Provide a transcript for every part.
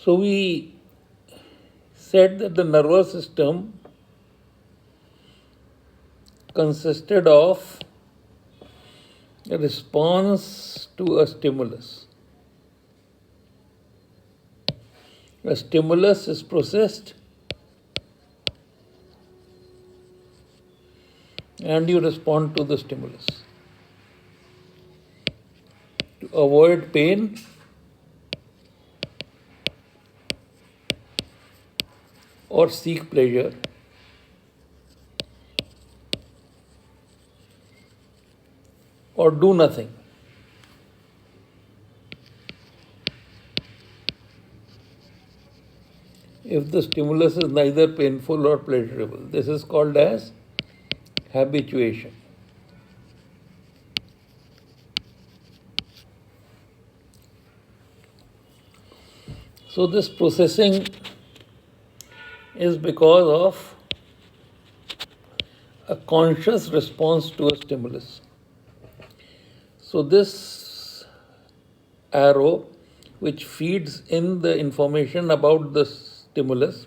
So we said that the nervous system consisted of a response to a stimulus. A stimulus is processed and you respond to the stimulus. To avoid pain, or seek pleasure, or do nothing. If the stimulus is neither painful or pleasurable, this is called as habituation. So this processing is because of a conscious response to a stimulus. So this arrow, which feeds in the information about the stimulus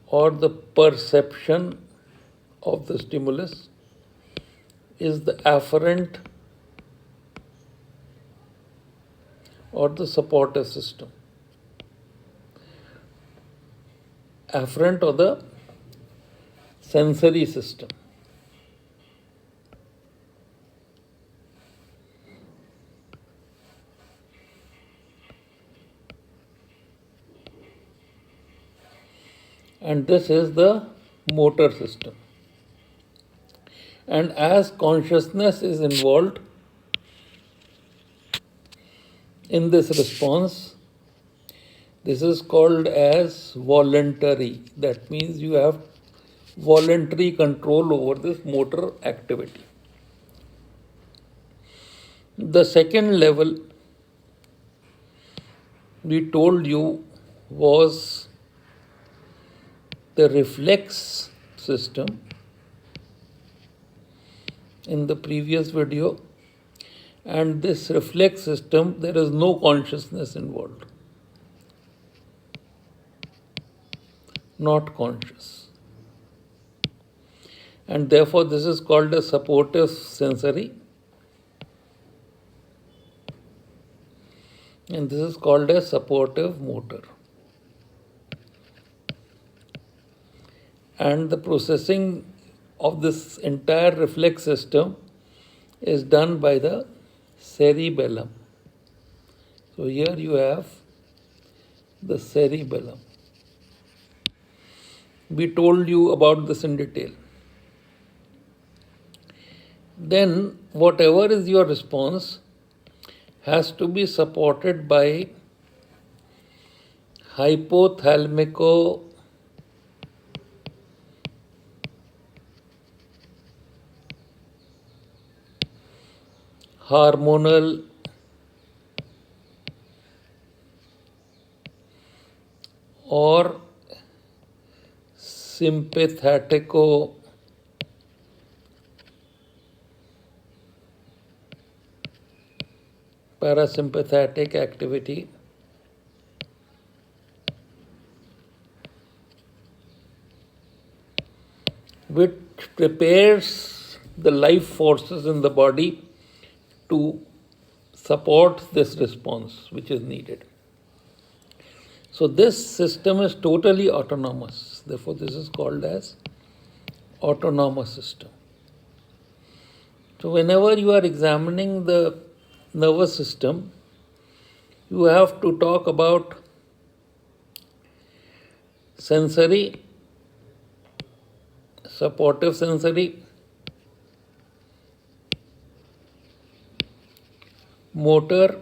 or the perception of the stimulus, is the afferent or the supportive system. Afferent or the sensory system. And this is the motor system. And as consciousness is involved in this response, this is called as voluntary. That means you have voluntary control over this motor activity. The second level we told you was the reflex system in the previous video, and this reflex system, there is no consciousness involved, not conscious, and therefore this is called a supportive sensory, and this is called a supportive motor. And the processing of this entire reflex system is done by the cerebellum. So here you have the cerebellum. We told you about this in detail. Then whatever is your response has to be supported by hypothalamico hormonal or sympathetico parasympathetic activity, which prepares the life forces in the body to support this response which is needed. So this system is totally autonomous. Therefore, this is called as autonomous system. So whenever you are examining the nervous system, you have to talk about sensory, supportive sensory, motor,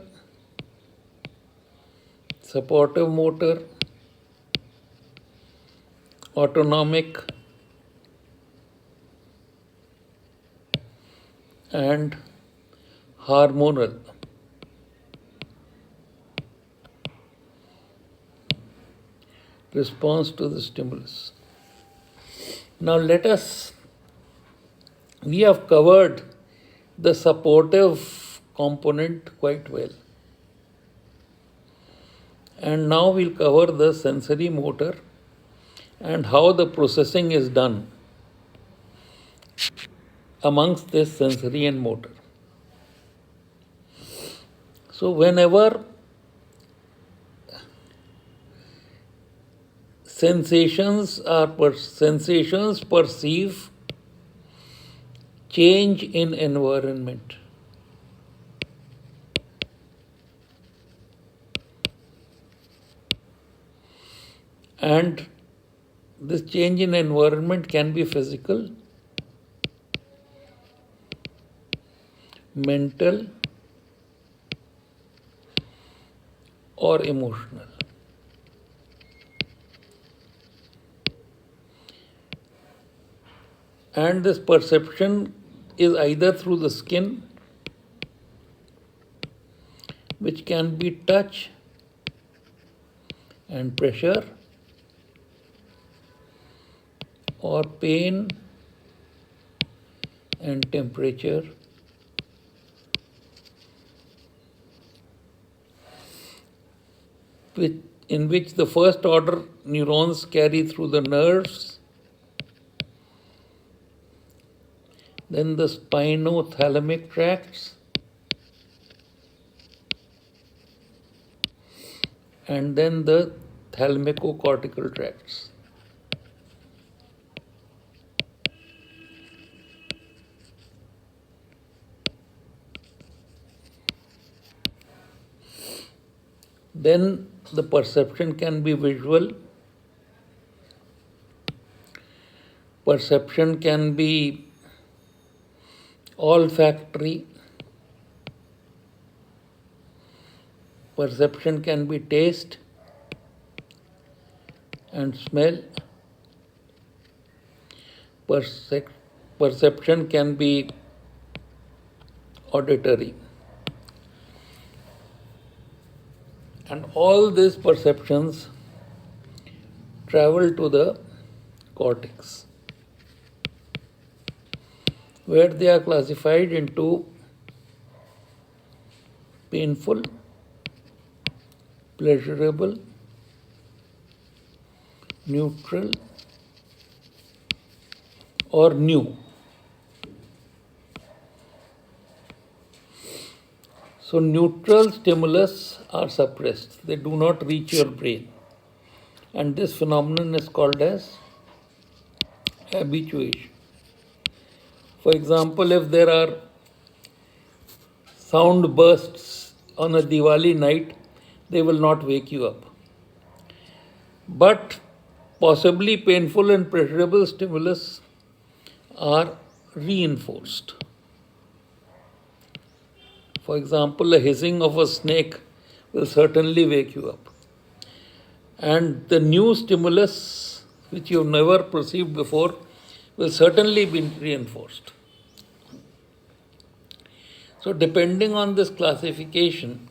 supportive motor, autonomic, and hormonal. Response to the stimulus. Now we have covered the supportive component quite well. And now we'll cover the sensory motor and how the processing is done amongst this sensory and motor. So whenever sensations perceive change in environment, and this change in environment can be physical, mental, or emotional. And this perception is either through the skin, which can be touch and pressure, or pain and temperature, in which the first order neurons carry through the nerves, then the spinothalamic tracts, and then the thalamicocortical tracts. Then the perception can be visual, perception can be olfactory, perception can be taste and smell, perception can be auditory. And all these perceptions travel to the cortex, where they are classified into painful, pleasurable, neutral, or new. So neutral stimulus are suppressed. They do not reach your brain. And this phenomenon is called as habituation. For example, if there are sound bursts on a Diwali night, they will not wake you up. But possibly painful and pleasurable stimulus are reinforced. For example, a hissing of a snake will certainly wake you up. And the new stimulus, which you have never perceived before, will certainly be reinforced. So, depending on this classification,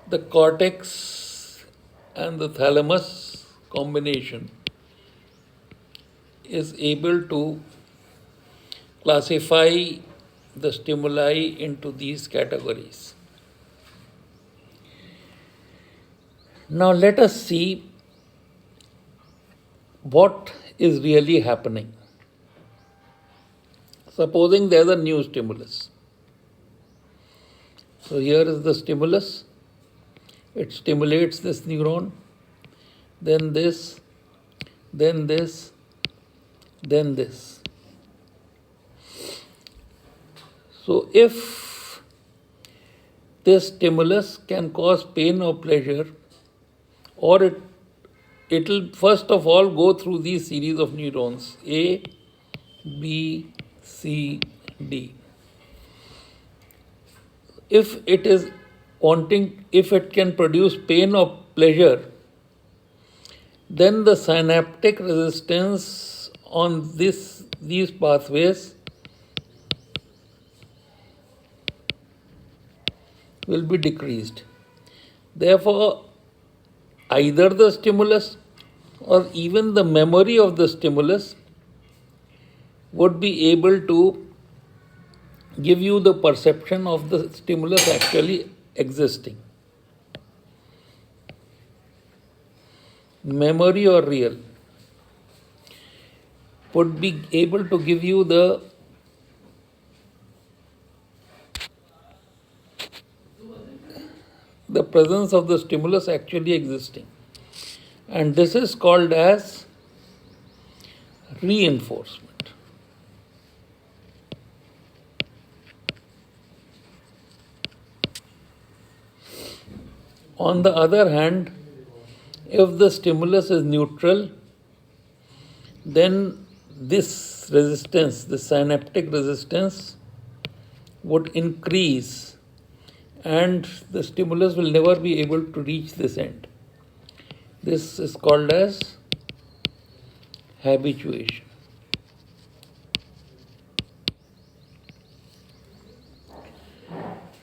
the cortex and the thalamus combination is able to classify the stimuli into these categories. Now let us see what is really happening. Supposing there is a new stimulus. So here is the stimulus. It stimulates this neuron, then this, then this, then this. So if this stimulus can cause pain or pleasure, or it will first of all go through these series of neurons, A, B, C, D. If it can produce pain or pleasure, then the synaptic resistance on these pathways will be decreased. Therefore, either the stimulus or even the memory of the stimulus would be able to give you the perception of the stimulus actually existing. memory or real, would be able to give you the presence of the stimulus actually existing. And this is called as reinforcement. On the other hand, if the stimulus is neutral, then this resistance, the synaptic resistance, would increase and the stimulus will never be able to reach this end. This is called as habituation.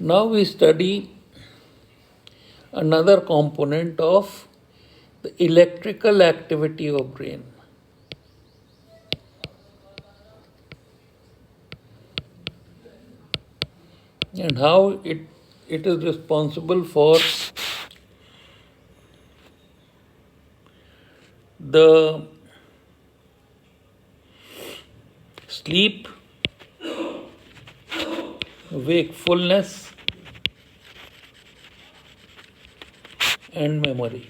Now we study another component of the electrical activity of brain. And how it is responsible for the sleep, wakefulness, and memory.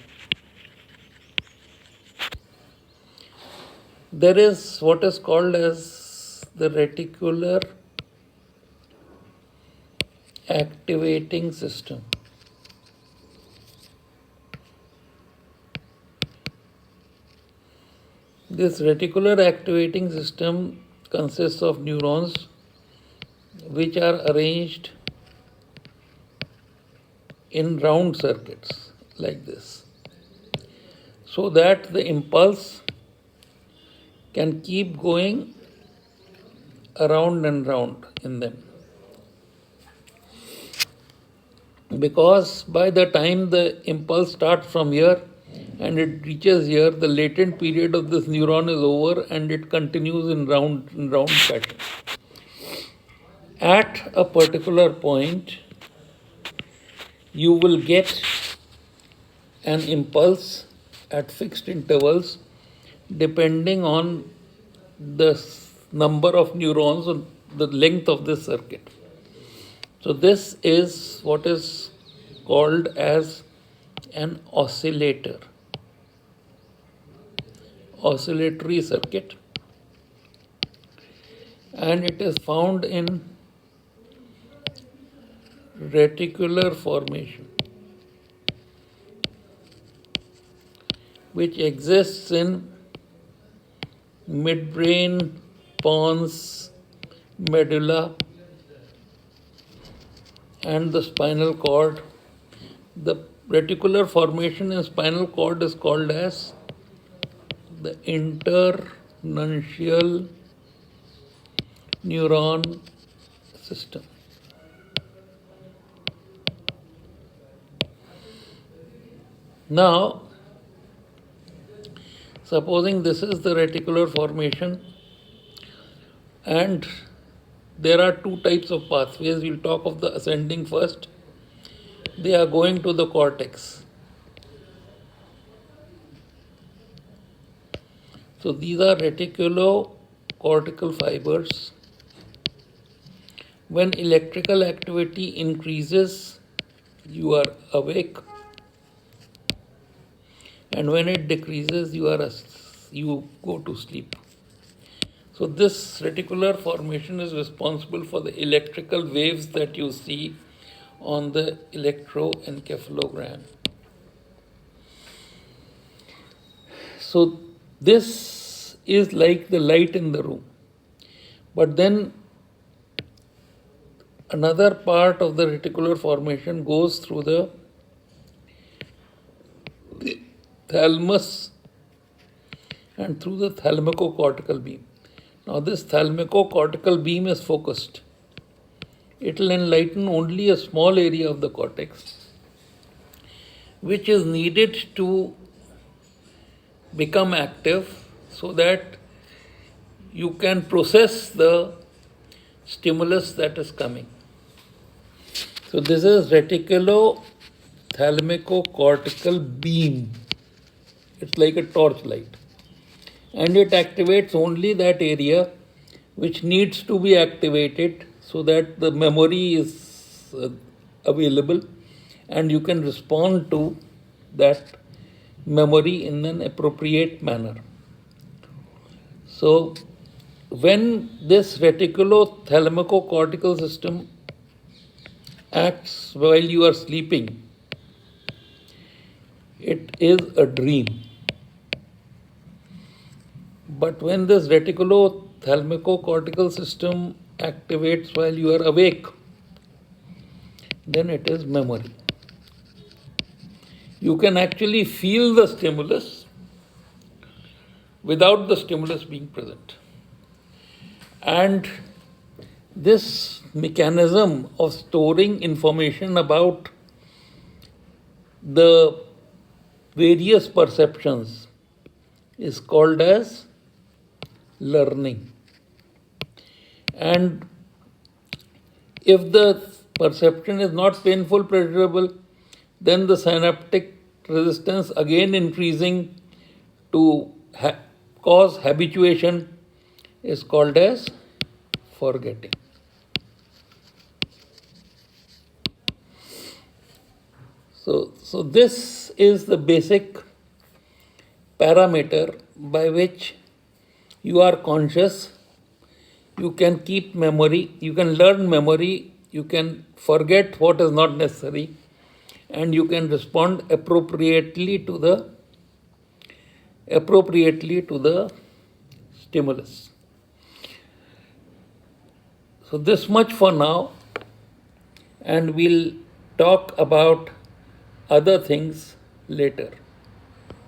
There is what is called as the reticular activating system. This reticular activating system consists of neurons which are arranged in round circuits like this, so that the impulse can keep going around and round in them. Because by the time the impulse starts from here and it reaches here, the latent period of this neuron is over and it continues in round fashion. At a particular point, you will get an impulse at fixed intervals depending on the number of neurons and the length of this circuit. So this is what is called as an oscillator, oscillatory circuit, and it is found in reticular formation, which exists in midbrain, pons, medulla, and the spinal cord. The reticular formation in spinal cord is called as the internuncial neuron system. Now, supposing this is the reticular formation, and there are two types of pathways. We'll talk of the ascending first. They are going to the cortex. So these are reticulocortical fibers. When electrical activity increases, you are awake, and when it decreases, you go to sleep. So this reticular formation is responsible for the electrical waves that you see on the electroencephalogram. So this is like the light in the room. But then another part of the reticular formation goes through the thalamus and through the thalamicocortical beam. Now this thalamicocortical beam is focused. It will enlighten only a small area of the cortex, which is needed to become active so that you can process the stimulus that is coming. So this is reticulo-thalamicocortical beam. It's like a torchlight. And it activates only that area which needs to be activated so that the memory is available and you can respond to that memory in an appropriate manner. So, when this reticulo-thalamico-cortical system acts while you are sleeping, it is a dream. But when this reticulo-thalamico-cortical system activates while you are awake, then it is memory. You can actually feel the stimulus without the stimulus being present. And this mechanism of storing information about the various perceptions is called as learning. And if the perception is not painful, pleasurable, then the synaptic resistance again increasing to cause habituation is called as forgetting. So this is the basic parameter by which you are conscious, you can keep memory, you can learn memory, you can forget what is not necessary, and you can respond appropriately to the stimulus. So this much for now, and we'll talk about other things later.